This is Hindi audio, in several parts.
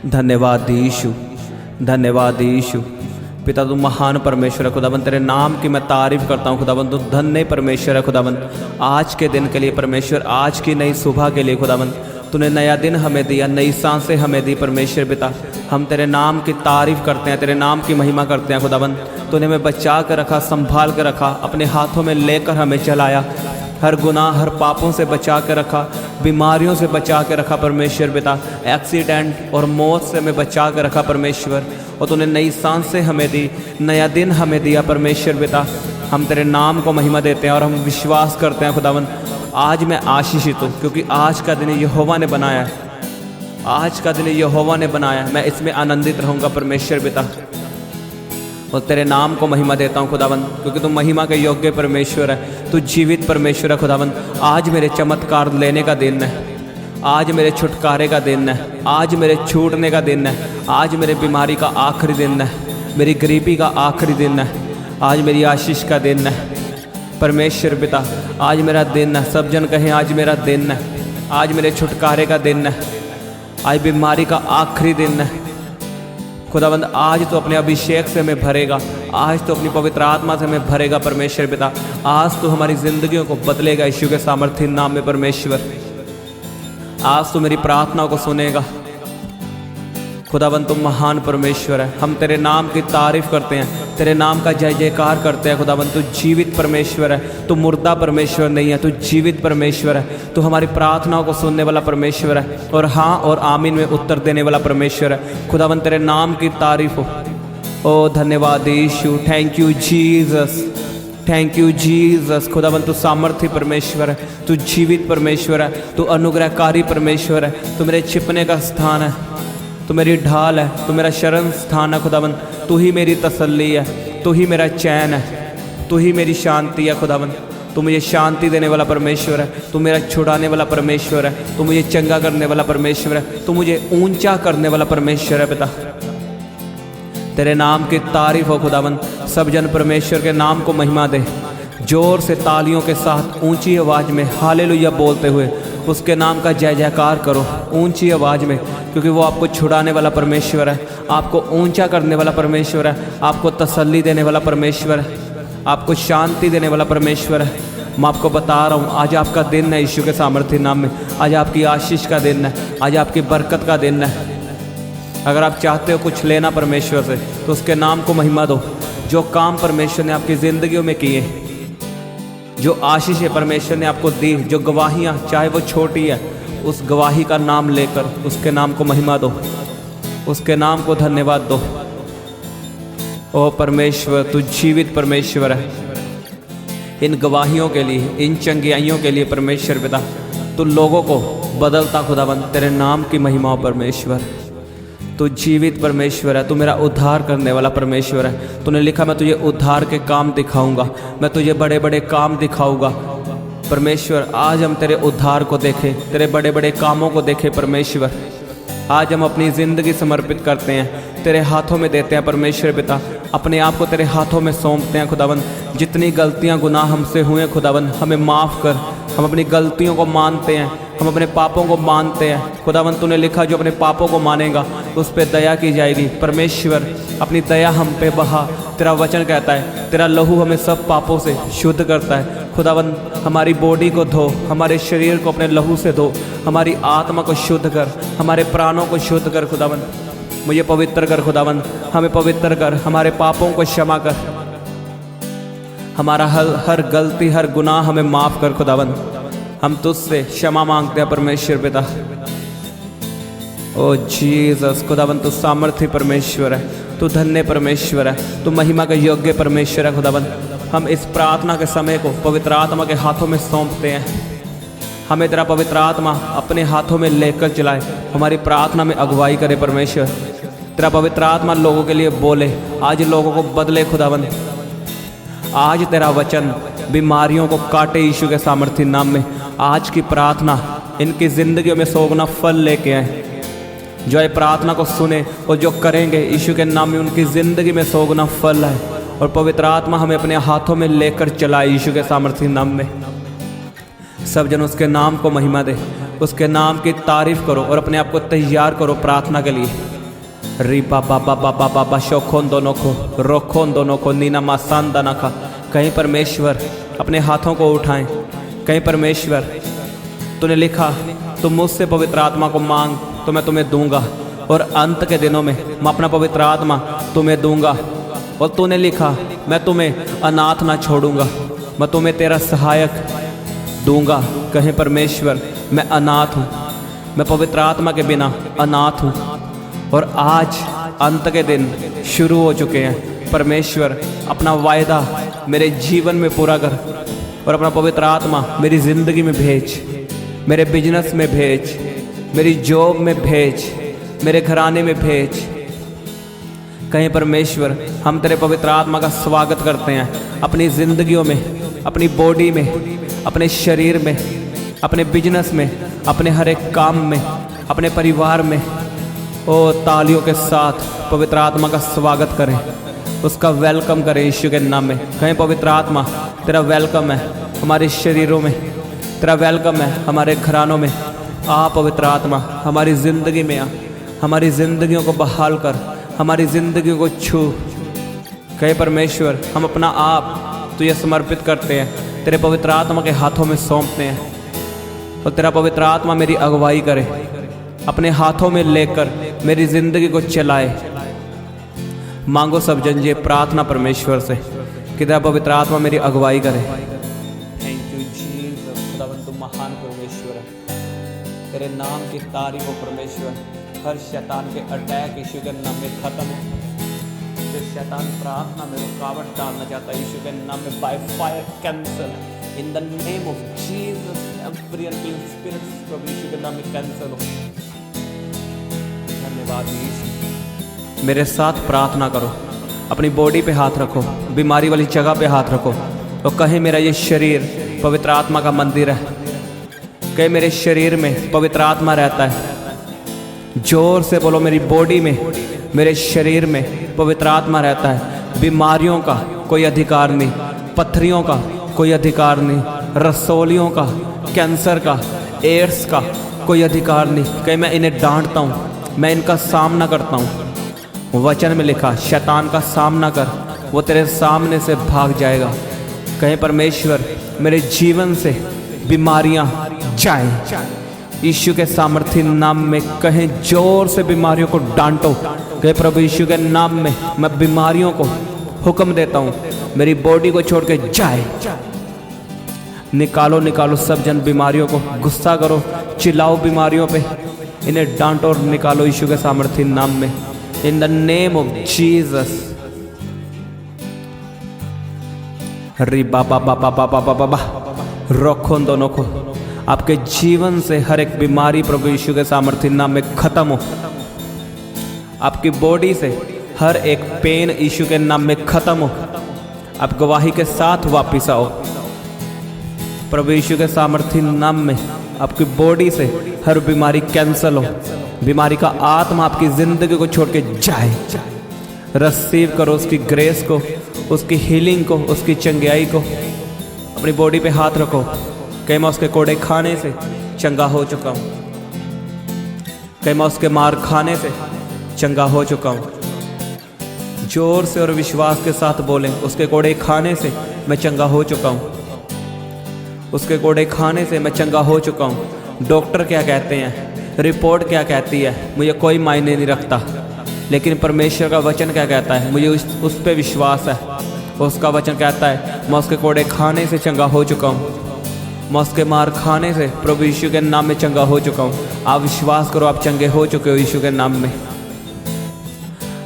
धन्यवाद यीशु, धन्यवाद यीशु। पिता तू महान परमेश्वर है खुदाबंद, तेरे नाम की मैं तारीफ़ करता हूँ खुदाबंद। तू धन्य परमेश्वर है खुदाबंद, आज के दिन के लिए परमेश्वर, आज की नई सुबह के लिए खुदाबंद, तूने नया दिन हमें दिया, नई सांसें हमें दी परमेश्वर पिता। हम तेरे नाम की तारीफ़ करते हैं, तेरे नाम की महिमा करते हैं खुदाबंद। तूने हमें बचा कर रखा, संभाल कर रखा, अपने हाथों में लेकर हमें चलाया, हर गुनाह हर पापों से बचा के रखा, बीमारियों से बचा के रखा परमेश्वर पिता, एक्सीडेंट और मौत से हमें बचा के रखा परमेश्वर। और तूने नई सांसें हमें दी, नया दिन हमें दिया परमेश्वर पिता। हम तेरे नाम को महिमा देते हैं और हम विश्वास करते हैं खुदावन, आज मैं आशीषित हूँ क्योंकि आज का दिन यहोवा ने बनाया है, आज का दिन यहोवा ने बनाया है, मैं इसमें आनंदित रहूँगा परमेश्वर पिता। और तेरे नाम को महिमा देता हूँ खुदावन, क्योंकि तू महिमा के योग्य परमेश्वर है, तू जीवित परमेश्वर है खुदावन। आज मेरे चमत्कार लेने का दिन है, आज मेरे छुटकारे का दिन है, आज मेरे छूटने का दिन है, आज मेरे बीमारी का आखिरी दिन है, मेरी गरीबी का आखिरी दिन है, आज मेरी आशीष का दिन है परमेश्वर पिता। आज मेरा दिन है, सब जन कहें आज मेरा दिन है, आज मेरे छुटकारे का दिन है, आज बीमारी का आखिरी दिन है खुदाबंद। आज तो अपने अभिषेक से हमें भरेगा, आज तो अपनी पवित्र आत्मा से हमें भरेगा परमेश्वर पिता। आज तो हमारी जिंदगियों को बदलेगा यीशु के सामर्थ्य नाम में परमेश्वर। आज तो मेरी प्रार्थनाओं को सुनेगा खुदाबंद, तुम महान परमेश्वर है। हम तेरे नाम की तारीफ करते हैं, तेरे नाम का जय जयकार करते हैं खुदाबंद। तू जीवित परमेश्वर है, तू मुर्दा परमेश्वर नहीं है, तू जीवित परमेश्वर है। तू हमारी प्रार्थनाओं को सुनने वाला परमेश्वर है और हाँ और आमीन में उत्तर देने वाला परमेश्वर है खुदाबंद। तेरे नाम की तारीफ हो। ओ धन्यवाद Yeshu, thank you Jesus, thank you Jesus खुदाबंद। तू सामर्थ्य परमेश्वर है, तू जीवित परमेश्वर है, तू अनुग्रहकारी परमेश्वर है, तू मेरे छिपने का स्थान है, तू मेरी ढाल है, तू मेरा शरण स्थान है खुदाबंद। तू ही मेरी तसल्ली है, तू ही मेरा चैन है, तू ही मेरी शांति है खुदाबंद। तू मुझे शांति देने वाला परमेश्वर है, तू मेरा छुड़ाने वाला परमेश्वर है, तू मुझे चंगा करने वाला परमेश्वर है, तू मुझे ऊंचा करने वाला परमेश्वर है पिता। तेरे नाम की तारीफ हो खुदाबंद। सब जन परमेश्वर के नाम को महिमा दे, जोर से तालियों के साथ ऊंची आवाज़ में हालेलुया बोलते हुए उसके नाम का जय जयकार करो ऊंची आवाज़ में, क्योंकि वो आपको छुड़ाने वाला परमेश्वर है, आपको ऊंचा करने वाला परमेश्वर है, आपको तसल्ली देने वाला परमेश्वर है, आपको शांति देने वाला परमेश्वर है। मैं आपको बता रहा हूँ, आज आपका दिन है यीशु के सामर्थ्य नाम में, आज आपकी आशीष का दिन है, आज आपकी बरकत का दिन है। अगर आप चाहते हो कुछ लेना परमेश्वर से तो उसके नाम को महिमा दो। जो काम परमेश्वर ने आपकी ज़िंदगियों में किए, जो आशीष परमेश्वर ने आपको दी, जो गवाहियाँ चाहे वो छोटी है, उस गवाही का नाम लेकर उसके नाम को महिमा दो, उसके नाम को धन्यवाद दो। ओ परमेश्वर, तू जीवित परमेश्वर है। इन गवाहियों के लिए, इन चंगियाइयों के लिए परमेश्वर पिता, तू लोगों को बदलता खुदाबंद। तेरे नाम की महिमा हो परमेश्वर। तू जीवित परमेश्वर है, तू मेरा उद्धार करने वाला परमेश्वर है। तूने लिखा मैं तुझे उद्धार के काम दिखाऊंगा, मैं तुझे बड़े बड़े काम दिखाऊंगा परमेश्वर। आज हम तेरे उद्धार को देखें, तेरे बड़े बड़े कामों को देखें परमेश्वर। आज हम अपनी ज़िंदगी समर्पित करते हैं, तेरे हाथों में देते हैं परमेश्वर पिता। अपने आप को तेरे हाथों में सौंपते हैं खुदाबंद। जितनी गलतियां गुनाह हमसे हुए खुदाबंद, हमें माफ़ कर। हम अपनी गलतियों को मानते हैं, हम अपने पापों को मानते हैं खुदाबंद। तूने लिखा जो अपने पापों को मानेगा उस पर दया की जाएगी परमेश्वर। अपनी दया हम पे बहा। तेरा वचन कहता है तेरा लहू हमें सब पापों से शुद्ध करता है खुदाबंद। हमारी बॉडी को धो, हमारे शरीर को अपने लहू से धो, हमारी आत्मा को शुद्ध कर, हमारे प्राणों को शुद्ध कर खुदाबंद। मुझे पवित्र कर खुदाबंद, हमें पवित्र कर, हमारे पापों को क्षमा कर, हमारा हर गलती हर गुनाह हमें माफ़ कर खुदाबंद। हम तुझसे क्षमा मांगते हैं परमेश्वर पिता। ओ जीसस खुदाबंद, तू सामर्थ्य परमेश्वर है, तू धन्य परमेश्वर है, तू महिमा के योग्य परमेश्वर है खुदाबंद। हम इस प्रार्थना के समय को पवित्र आत्मा के हाथों में सौंपते हैं। हमें तेरा पवित्र आत्मा अपने हाथों में लेकर चलाए, हमारी प्रार्थना में अगुवाई करे परमेश्वर। तेरा पवित्र आत्मा लोगों के लिए बोले, आज लोगों को बदले खुदाबंद। आज तेरा वचन बीमारियों को काटे यीशु के सामर्थ्य नाम में। आज की प्रार्थना इनकी ज़िंदगियों में 100 गुना फल लेके आए। जो ये प्रार्थना को सुने और जो करेंगे यीशु के नाम में, उनकी ज़िंदगी में 100 गुना फल है। और पवित्र आत्मा हमें अपने हाथों में लेकर चलाए यीशु के सामर्थ्य नाम में। सब जन उसके नाम को महिमा दे, उसके नाम की तारीफ करो और अपने आप को तैयार करो प्रार्थना के लिए। री बाबा बाबा बाबा बाबा शोखों दोनों को रोखों दोनों को नीना मासांदा ना खा। कहीं परमेश्वर अपने हाथों को उठाएं। कहीं परमेश्वर तूने लिखा तुम मुझसे पवित्र आत्मा को मांग तो मैं तुम्हें दूंगा, और अंत के दिनों में मैं अपना पवित्र आत्मा तुम्हें दूंगा। और तूने लिखा मैं तुम्हें अनाथ ना छोड़ूंगा, मैं तुम्हें तेरा सहायक दूंगा। कहीं परमेश्वर मैं अनाथ हूँ, मैं पवित्र आत्मा के बिना अनाथ हूँ, और आज अंत के दिन शुरू हो चुके हैं। परमेश्वर अपना वायदा मेरे जीवन में पूरा कर, और अपना पवित्र आत्मा मेरी ज़िंदगी में भेज, मेरे बिजनेस में भेज, मेरी जॉब में भेज, मेरे घराने में भेज। कहीं परमेश्वर हम तेरे पवित्र आत्मा का स्वागत करते हैं अपनी ज़िंदगियों में, अपनी बॉडी में, अपने शरीर में, अपने बिजनेस में, अपने हर एक काम में, अपने परिवार में। ओ तालियों के साथ पवित्र आत्मा का स्वागत करें, उसका वेलकम करें यीशु के नाम में। कहीं पवित्र आत्मा तेरा वेलकम है हमारे शरीरों में, तेरा वेलकम है हमारे घरानों में। आ पवित्र आत्मा हमारी ज़िंदगी में आ, हमारी ज़िंदगियों को बहाल कर, हमारी ज़िंदगी को छू। कहे परमेश्वर हम अपना आप तुझे समर्पित करते हैं, तेरे पवित्र आत्मा के हाथों में सौंपते हैं, और तेरा पवित्र आत्मा मेरी अगुवाई करे, अपने हाथों में लेकर मेरी ज़िंदगी को चलाए। मांगो सब जन ये प्रार्थना परमेश्वर से कि तेरा पवित्र आत्मा मेरी अगुवाई करे। थैंक यू जीसस, खुदावंद तू महान परमेश्वर है, तेरे नाम की तारीफ हो परमेश्वर। हर शैतान के अटैक यीशु के नाम में खत्म हो। जो शैतान प्रार्थना में रुकावट डालना चाहता है यीशु के नाम में by fire cancel in the name of Jesus. Every unclean spirits प्रभु यीशु के नाम में कैंसल हो। धन्यवाद यीशु। मेरे साथ प्रार्थना करो, अपनी बॉडी पे हाथ रखो, बीमारी वाली जगह पे हाथ रखो, और कहे मेरा ये शरीर पवित्र आत्मा का मंदिर है। कहे मेरे शरीर में पवित्र आत्मा रहता है। जोर से बोलो मेरी बॉडी में, मेरे शरीर में पवित्र आत्मा रहता है। बीमारियों का कोई अधिकार नहीं, पथरियों का कोई अधिकार नहीं, रसोलियों का, कैंसर का, एड्स का कोई अधिकार नहीं। कहीं मैं इन्हें डांटता हूँ, मैं इनका सामना करता हूँ। वचन में लिखा शैतान का सामना कर, वो तेरे सामने से भाग जाएगा। कहीं परमेश्वर मेरे जीवन से बीमारियाँ जाएं यीशु के सामर्थी नाम में। कहें जोर से बीमारियों को डांटो। कहे प्रभु यीशु के नाम में मैं बीमारियों को हुक्म देता हूँ, मेरी बॉडी को छोड़ के जाए। निकालो निकालो सब जन बीमारियों को, गुस्सा करो, चिल्लाओ बीमारियों पे, इन्हें डांटो और निकालो यीशु के सामर्थी नाम में। इन द नेम ऑफ जीसस। री बाबा बाबा बाबा बाबा बा रखो दोनों को। आपके जीवन से हर एक बीमारी प्रभु यीशु के सामर्थी नाम में खत्म हो। आपकी बॉडी से हर एक पेन यीशु के नाम में खत्म हो। आप गवाही के साथ वापिस आओ प्रभु यीशु के सामर्थी नाम में। आपकी बॉडी से हर बीमारी कैंसल हो। बीमारी का आत्मा आपकी जिंदगी को छोड़ के जाए। रिसीव करो उसकी ग्रेस को, उसकी हीलिंग को, उसकी चंगाई को। अपनी बॉडी पे हाथ रखो। कहीं मैं उसके कोड़े खाने से चंगा हो चुका हूँ, कहीं मैं उसके मार खाने से चंगा हो चुका हूँ। जोर से और विश्वास के साथ बोलें, उसके कोड़े खाने से मैं चंगा हो चुका हूँ, उसके कोड़े खाने से मैं चंगा हो चुका हूँ। डॉक्टर क्या कहते हैं, रिपोर्ट क्या कहती है, मुझे कोई मायने नहीं रखता, लेकिन परमेश्वर का वचन क्या कहता है, मुझे उस पर विश्वास है। उसका वचन कहता है मैं उसके कोड़े खाने से चंगा हो चुका हूँ, मैं उसके मार खाने से प्रभु यीशु के नाम में चंगा हो चुका हूँ। आप विश्वास करो, आप चंगे हो चुके हो यीशु के नाम में।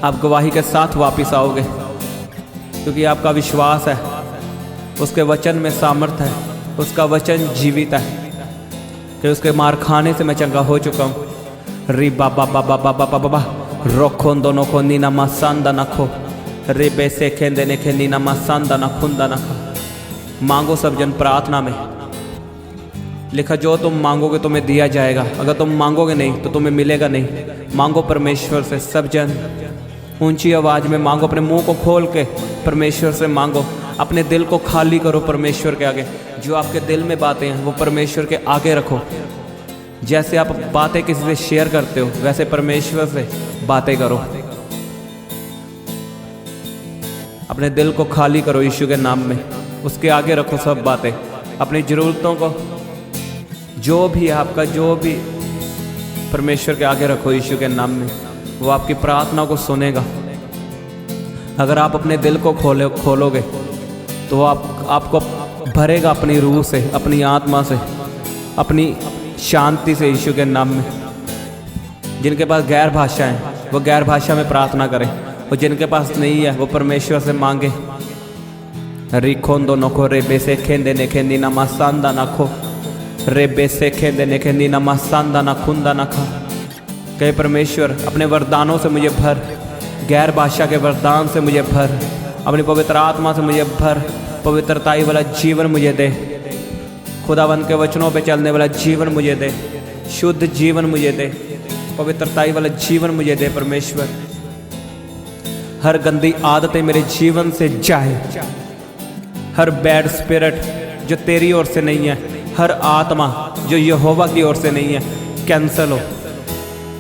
आप गवाही के साथ वापस आओगे, क्योंकि आपका विश्वास है, उसके वचन में सामर्थ है, उसका वचन जीवित है कि उसके मार खाने से मैं चंगा हो चुका हूँ। री बाबा बाबा बाबा बाबा रोखो दोनों को नीना मासांदा नखो रे बेसे खेंदे ने खे नीना मासांदा ना खुंदा नखा। मांगो सब जन प्रार्थना में। लिखा जो तुम मांगोगे तुम्हें दिया जाएगा, अगर तुम मांगोगे नहीं तो तुम्हें मिलेगा नहीं। मांगो परमेश्वर से। सब जन ऊंची आवाज में मांगो, अपने मुंह को खोल के परमेश्वर से मांगो। अपने दिल को खाली करो परमेश्वर के आगे। जो आपके दिल में बातें हैं वो परमेश्वर के आगे रखो। जैसे आप बातें किसी से शेयर करते हो वैसे परमेश्वर से बातें करो। अपने दिल को खाली करो यीशु के नाम में, उसके आगे रखो सब बातें, अपनी ज़रूरतों को, जो भी आपका, जो भी परमेश्वर के आगे रखो यीशु के नाम में। वो आपकी प्रार्थना को सुनेगा। अगर आप अपने दिल को खोलोगे तो आपको भरेगा अपनी रूह से, अपनी आत्मा से, अपनी शांति से यीशु के नाम में। जिनके पास गैर भाषा है वो गैर भाषा में प्रार्थना करें, और जिनके पास नहीं है वो परमेश्वर से मांगे। रिखोंदो नखो रेबे से खेंदे ने खेंदी ना मासांदा नखो रेबे से खेंदे ने खेंदी ना मासांदा ना खुंदा ना खा। कहे परमेश्वर अपने वरदानों से मुझे भर, गैर भाषा के वरदान से मुझे भर, अपनी पवित्र आत्मा से मुझे भर, पवित्रताई वाला जीवन मुझे दे, खुदावंत के वचनों पे चलने वाला जीवन मुझे दे, शुद्ध जीवन मुझे दे, पवित्रताई वाला जीवन मुझे दे परमेश्वर। हर गंदी आदतें मेरे जीवन से जाए, हर बैड स्पिरिट जो तेरी ओर से नहीं है, हर आत्मा जो यहोवा की ओर से नहीं है, कैंसल हो।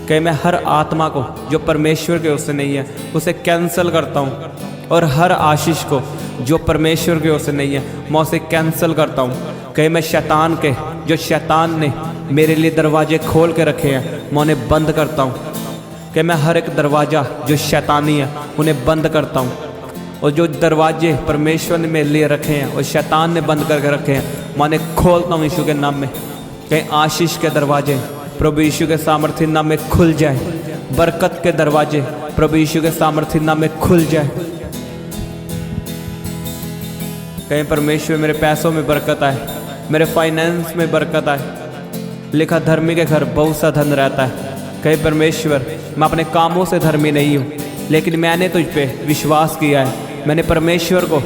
कि मैं हर आत्मा को जो परमेश्वर की ओर से नहीं है उसे कैंसल करता हूँ, और हर आशीष को जो परमेश्वर की ओर से नहीं है मैं उसे कैंसल करता हूँ। कि मैं शैतान के, जो शैतान ने मेरे लिए दरवाजे खोल के रखे हैं, मैं उन्हें बंद करता हूँ। कि मैं हर एक दरवाज़ा जो शैतानी है उन्हें बंद करता हूँ, और जो दरवाजे परमेश्वर ने मेरे लिए रखे हैं और शैतान ने बंद करके रखे हैं मैं उन्हें खोलता हूँ यीशु के नाम में। कहीं आशीष के दरवाजे प्रभु यीशु के सामर्थ्य नाम में खुल जाए, बरकत के दरवाजे प्रभु यीशु के सामर्थ्य नाम में खुल जाए। कहीं परमेश्वर मेरे पैसों में बरकत आए, मेरे फाइनेंस में बरकत आए। लिखा धर्मी के घर बहुत सा धन रहता है। कहीं परमेश्वर मैं अपने कामों से धर्मी नहीं हूँ, लेकिन मैंने तुझ पे विश्वास किया है, मैंने परमेश्वर को,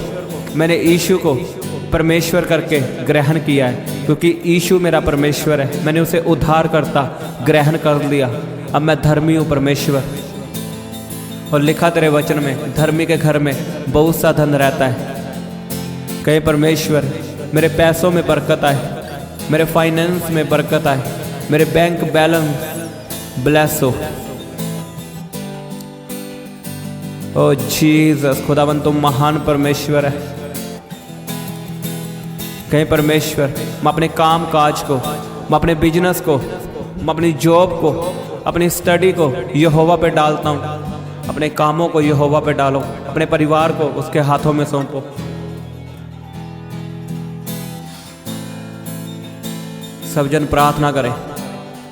मैंने यीशु को परमेश्वर करके ग्रहण किया है, क्योंकि यीशु मेरा परमेश्वर है, मैंने उसे उद्धार करता ग्रहण कर लिया। अब मैं धर्मी हूँ परमेश्वर। और लिखा तेरे वचन में धर्मी के घर में बहुत सा धन रहता है। कहे परमेश्वर मेरे पैसों में बरकत आए, मेरे फाइनेंस में बरकत आए, मेरे बैंक बैलेंस ब्लेस हो। ओ जीसस, खुदावन तुम महान परमेश्वर है। कहीं परमेश्वर मैं अपने काम काज को, मैं अपने बिजनेस को, मैं अपनी जॉब को, अपनी स्टडी को यहोवा पे डालता हूँ। अपने कामों को यहोवा पे डालो, अपने परिवार को उसके हाथों में सौंपो। सब जन प्रार्थना करें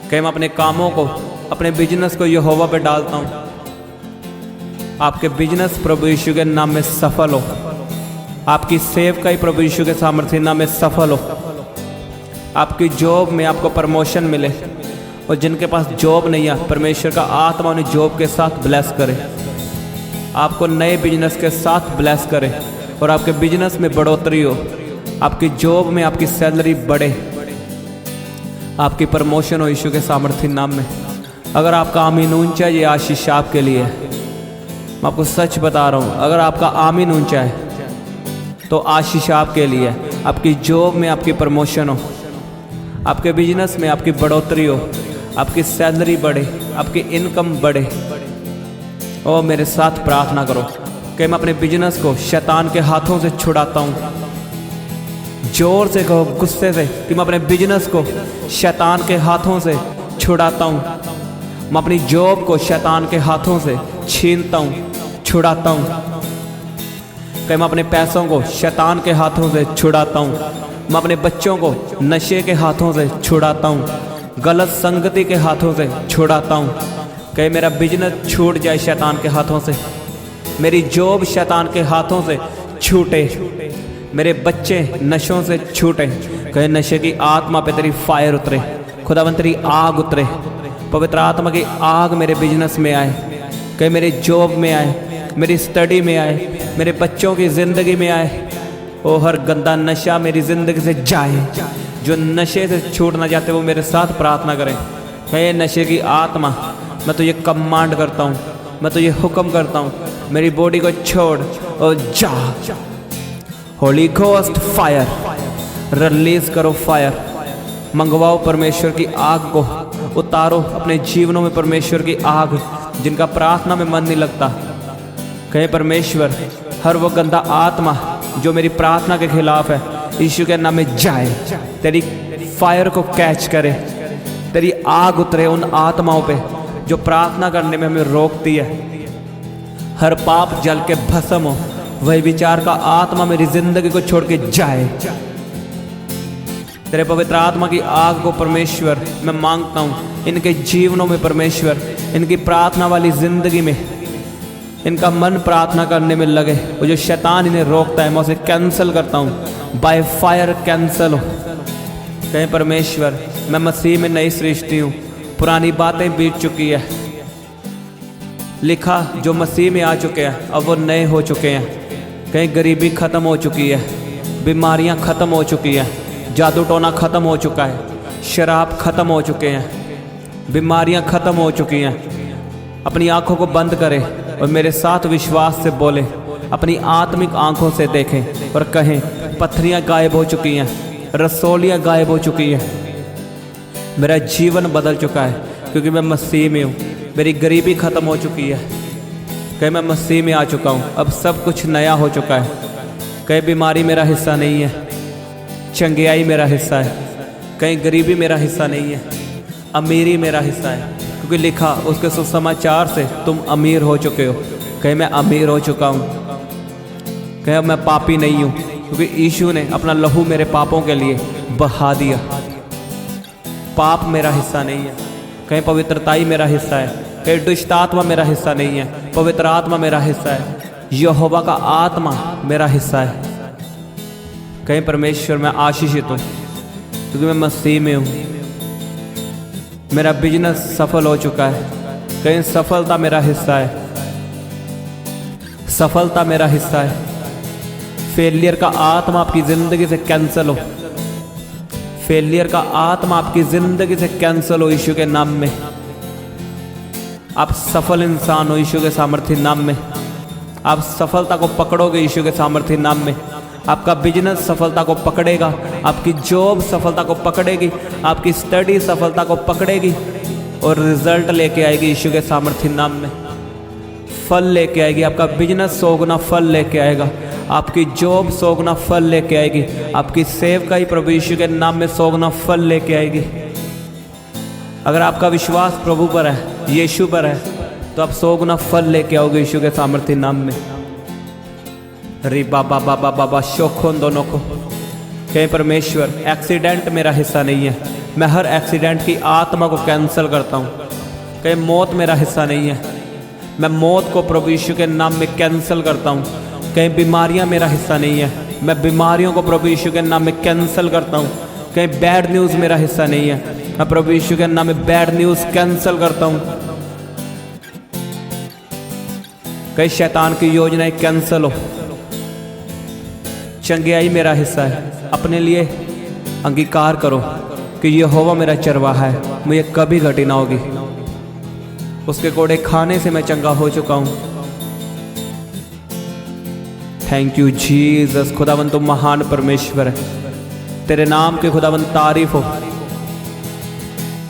कि मैं अपने कामों को, अपने बिजनेस को यहोवा पे डालता हूँ। आपके बिजनेस प्रभु यीशु के नाम में सफल हो, आपकी सेवकाई प्रभु यीशु के सामर्थ्य नाम में सफल हो। आपकी जॉब में आपको प्रमोशन मिले, और जिनके पास जॉब नहीं है परमेश्वर का आत्मा उन्हें जॉब के साथ ब्लेस करे, आपको नए बिजनेस के साथ ब्लेस करे, और आपके बिजनेस में बढ़ोतरी हो, आपकी जॉब में आपकी सैलरी बढ़े, आपकी प्रमोशन हो यीशु के सामर्थ्य नाम में। अगर आपका आमीन ऊंचा है, ये आशीष आपके लिए है। मैं आपको सच बता रहा हूँ, अगर आपका आमीन ऊंचा है तो आशीष आपके लिए है। आपकी जॉब में आपकी प्रमोशन हो, आपके बिजनेस में आपकी बढ़ोतरी हो, आपकी सैलरी बढ़े, आपकी इनकम बढ़े। ओ मेरे साथ प्रार्थना करो कि मैं अपने बिजनेस को शैतान के हाथों से छुड़ाता हूँ। जोर से कहो, गुस्से से, कि मैं अपने बिजनेस को शैतान के हाथों से छुड़ाता हूँ। मैं अपनी जॉब को शैतान के हाथों से छीनता हूँ, छुड़ाता हूँ। कि मैं अपने पैसों को शैतान के हाथों से छुड़ाता हूँ। मैं अपने बच्चों को नशे के हाथों से छुड़ाता हूँ, गलत संगति के हाथों से छुड़ाता हूँ। कि मेरा बिजनेस छूट जाए शैतान के हाथों से, मेरी जॉब शैतान के हाथों से छूटे, मेरे बच्चे नशों से छूटे। कहे नशे की आत्मा पे तेरी फायर उतरे, खुदावंत तेरी आग उतरे, पवित्र आत्मा की आग मेरे बिजनेस में आए, कहे मेरे जॉब में आए, मेरी स्टडी में आए, मेरे बच्चों की ज़िंदगी में आए। ओ हर गंदा नशा मेरी ज़िंदगी से जाए। जो नशे से छूटना चाहते वो मेरे साथ प्रार्थना करें। हे नशे की आत्मा, मैं तो ये कमांड करता हूँ, मैं तो ये हुक्म करता हूँ, मेरी बॉडी को छोड़ और जा। होली घोस्ट फायर, रिलीज करो फायर, मंगवाओ परमेश्वर की आग को, उतारो अपने जीवनों में परमेश्वर की आग। जिनका प्रार्थना में मन नहीं लगता, कहे परमेश्वर हर वो गंदा आत्मा जो मेरी प्रार्थना के खिलाफ है, यीशु के नाम में जाए। तेरी फायर को कैच करे, तेरी आग उतरे उन आत्माओं पे जो प्रार्थना करने में हमें रोकती है। हर पाप जल के भस्म हो, वही विचार का आत्मा मेरी जिंदगी को छोड़ के जाए। तेरे पवित्र आत्मा की आग को परमेश्वर मैं मांगता हूँ इनके जीवनों में परमेश्वर, इनकी प्रार्थना वाली जिंदगी में इनका मन प्रार्थना करने में लगे। वो जो शैतान इन्हें रोकता है मैं उसे कैंसिल करता हूँ, बाय फायर कैंसिल हो। कहें परमेश्वर मैं मसीह में नई सृष्टि हूँ, पुरानी बातें बीत चुकी है। लिखा जो मसीह में आ चुके हैं अब वो नए हो चुके हैं। कहीं गरीबी ख़त्म हो चुकी है, बीमारियां ख़त्म हो चुकी हैं, जादू टोना ख़त्म हो चुका है, शराब ख़त्म हो चुके हैं, बीमारियां ख़त्म हो चुकी हैं। अपनी आंखों को बंद करें और मेरे साथ विश्वास से बोले, अपनी आत्मिक आंखों से देखें और कहें पत्थरियां गायब हो चुकी हैं, रसौलियां गायब हो चुकी हैं। मेरा जीवन बदल चुका है क्योंकि मैं मसीह में हूँ। मेरी गरीबी ख़त्म हो चुकी है, कहीं मैं मसीह में आ चुका हूँ। अब सब कुछ नया हो चुका है। कहीं बीमारी मेरा हिस्सा नहीं है, चंगियाई मेरा हिस्सा है। कहीं गरीबी मेरा हिस्सा नहीं है, अमीरी मेरा हिस्सा है। क्योंकि लिखा उसके सुसमाचार से तुम अमीर हो चुके हो। कहीं मैं अमीर हो चुका हूँ, कहीं अब मैं पापी नहीं हूँ क्योंकि यीशु ने अपना लहू मेरे पापों के लिए बहा दिया। पाप मेरा हिस्सा नहीं है, कहीं पवित्रताई मेरा हिस्सा है। कहीं दुष्ट आत्मा मेरा हिस्सा नहीं है, पवित्र आत्मा मेरा हिस्सा है। यहोवा का आत्मा मेरा हिस्सा है। कहीं परमेश्वर मैं आशीषित हूँ क्योंकि मैं मसीह में हूँ। मेरा बिजनेस सफल हो चुका है, कहीं सफलता मेरा हिस्सा है, सफलता मेरा हिस्सा है। फेलियर का आत्मा आपकी ज़िंदगी से कैंसिल हो, फेलियर का आत्मा आपकी ज़िंदगी से कैंसिल हो यीशु के नाम में। आप सफल इंसान हो यीशु के सामर्थ्य नाम में। आप सफलता को पकड़ोगे यीशु के सामर्थ्य नाम में। आपका बिजनेस सफलता को पकड़ेगा, आपकी जॉब सफलता को पकड़ेगी, आपकी स्टडी सफलता को पकड़ेगी और रिजल्ट लेके आएगी यीशु के सामर्थ्य नाम में। फल लेके आएगी, आपका बिजनेस 100 गुना फल लेके आएगा, आपकी जॉब 100 गुना फल लेके आएगी, आपकी सेवकाई प्रभु यीशु के नाम में 100 गुना फल लेके आएगी। अगर आपका विश्वास प्रभु पर है, यीशु पर है, तो आप 100 गुना फल लेके आओगे यीशु के सामर्थ्य नाम में। री बाबा बाबा बाबा शोखों दोनों को कहीं परमेश्वर एक्सीडेंट मेरा हिस्सा नहीं है। मैं हर एक्सीडेंट की आत्मा को कैंसिल करता हूँ। कहीं मौत मेरा हिस्सा नहीं है, मैं मौत को प्रभु यीशु के नाम में कैंसिल करता हूँ। कहीं बीमारियाँ मेरा हिस्सा नहीं है, मैं बीमारियों को प्रभु यीशु के नाम में कैंसिल करता हूँ। कहीं बैड न्यूज़ मेरा हिस्सा नहीं है, मैं प्रभु यीशु के नाम में बैड न्यूज़ कैंसिल करता हूँ। कहीं शैतान की योजनाएं कैंसिल हो। चंगियाई मेरा हिस्सा है। अपने लिए अंगीकार करो कि यहोवा मेरा चरवाहा है, मुझे कभी घटी ना होगी। उसके कोड़े खाने से मैं चंगा हो चुका हूँ। Thank you Jesus. खुदावन तुम महान परमेश्वर है, तेरे नाम के खुदावन तारीफ हो।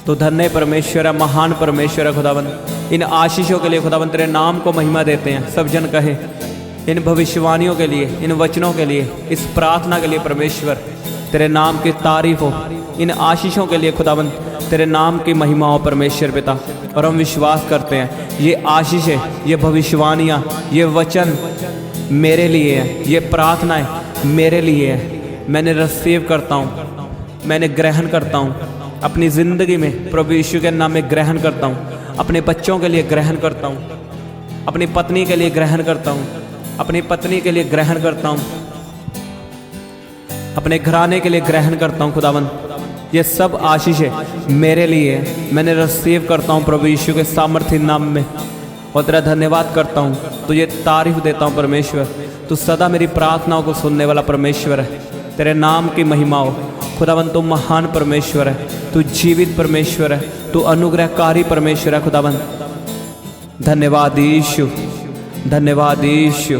तो धन्य परमेश्वर है, महान परमेश्वर है खुदावन। इन आशीषों के लिए खुदावन तेरे नाम को महिमा देते हैं। सब जन कहे इन भविष्यवाणियों के लिए, इन वचनों के लिए, इस प्रार्थना के लिए परमेश्वर तेरे नाम की तारीफ हो। इन आशीषों के लिए खुदावन तेरे नाम की महिमा हो परमेश्वर पिता। और हम विश्वास करते हैं ये आशीषें, ये भविष्यवाणियाँ, ये वचन मेरे लिए हैं, ये प्रार्थनाएं मेरे लिए हैं। मैंने रिसीव करता हूँ, मैंने ग्रहण करता हूँ अपनी ज़िंदगी में। प्रभु यीशु के नाम में ग्रहण करता हूँ। अपने बच्चों के लिए ग्रहण करता हूँ, अपनी पत्नी के लिए ग्रहण करता हूँ, अपनी पत्नी के लिए ग्रहण करता हूँ, अपने घराने के लिए ग्रहण करता हूँ। खुदावन ये सब आशीषें मेरे लिए है, मैंने रिसीव करता हूँ प्रभु यीशु के सामर्थ्य नाम में। और तेरा धन्यवाद करता हूँ, तुझे तारीफ देता हूँ परमेश्वर। तू सदा मेरी प्रार्थनाओं को सुनने वाला परमेश्वर है। तेरे नाम की महिमा हो खुदावन। तू महान परमेश्वर है, तू जीवित परमेश्वर है, तू अनुग्रहकारी परमेश्वर है खुदावन। धन्यवाद यीशु, धन्यवाद यीशु।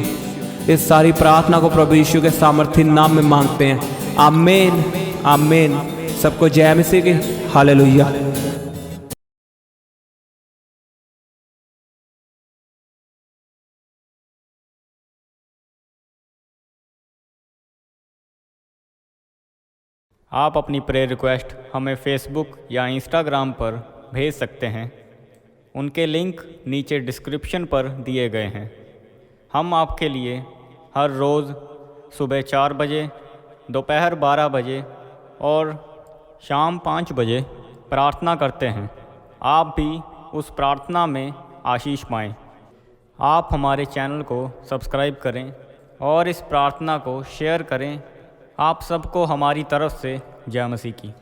इस सारी प्रार्थना को प्रभु यीशु के सामर्थ्य नाम में मांगते हैं। आमीन, आमीन। सबको जय मसीह की। हालेलुया। आप अपनी प्रेयर रिक्वेस्ट हमें फेसबुक या इंस्टाग्राम पर भेज सकते हैं। उनके लिंक नीचे डिस्क्रिप्शन पर दिए गए हैं। हम आपके लिए हर रोज़ सुबह 4 बजे, दोपहर 12 बजे और शाम 5 बजे प्रार्थना करते हैं। आप भी उस प्रार्थना में आशीष पाएं। आप हमारे चैनल को सब्सक्राइब करें और इस प्रार्थना को शेयर करें। आप सबको हमारी तरफ से जय मसीह की।